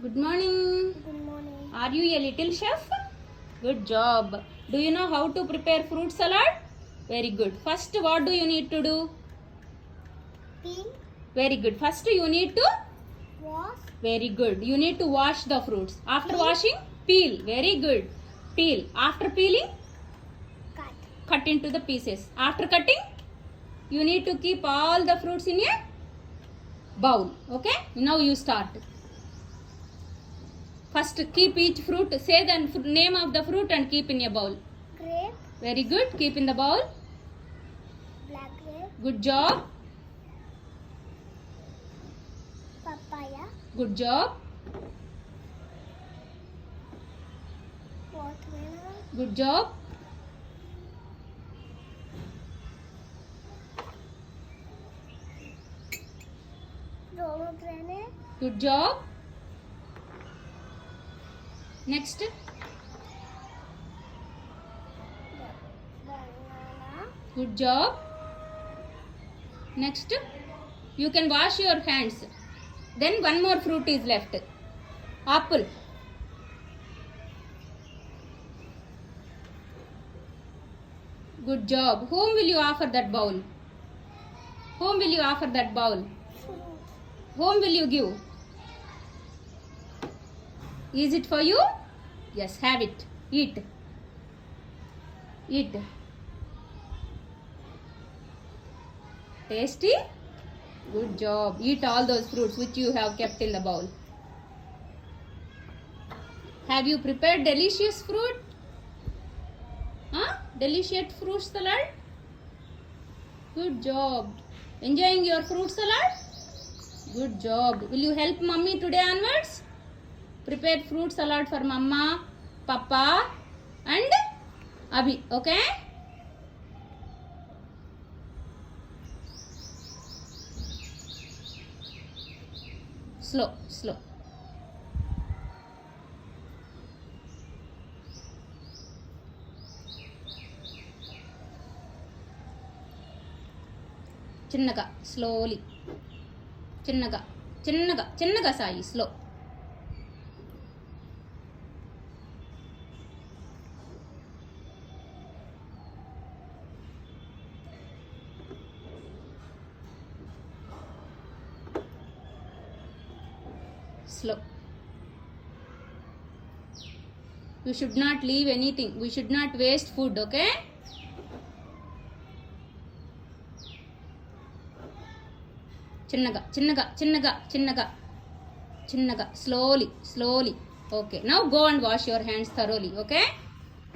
Good morning. Good morning. Are you a little chef? Good job. Do you know how to prepare fruit salad? Very good. First, what do you need to do? Peel, Very good. First, you need to? wash, Very good. You need to wash the fruits. After washing, peel. Very good. Peel. After peeling, cut. cut into the pieces. After cutting, you need to keep all the fruits in a bowl. Okay? Now you start. First, keep each fruit. Say the name of the fruit and keep in a bowl. Grape, Very good. Keep in the bowl. black grape, Good job. papaya, Good job. watermelon, Good job. pomegranate, Good job. Next. banana, Good job. Next. You can wash your hands. Then one more fruit is left. Apple. Good job. Whom will you offer that bowl? Whom will you offer that bowl? fruit, Whom will you give? Is it for you? Yes, have it. Eat. Eat. Tasty? Good job. Eat all those fruits which you have kept in the bowl. Have you prepared delicious fruit? Huh? Delicious fruit salad? Good job. Enjoying your fruit salad? Good job. Will you help mommy today onwards? Prepare fruit salad for mama, papa and Abhi. Okay? Slow, slow. చిన్నగా slowly చిన్నగా చిన్నగా చిన్నగా Sai slow slow. You should not leave anything. We should not waste food, okay? చిన్నగా చిన్నగా చిన్నగా చిన్నగా చిన్నగా slowly slowly. Okay, now go and wash your hands thoroughly, okay?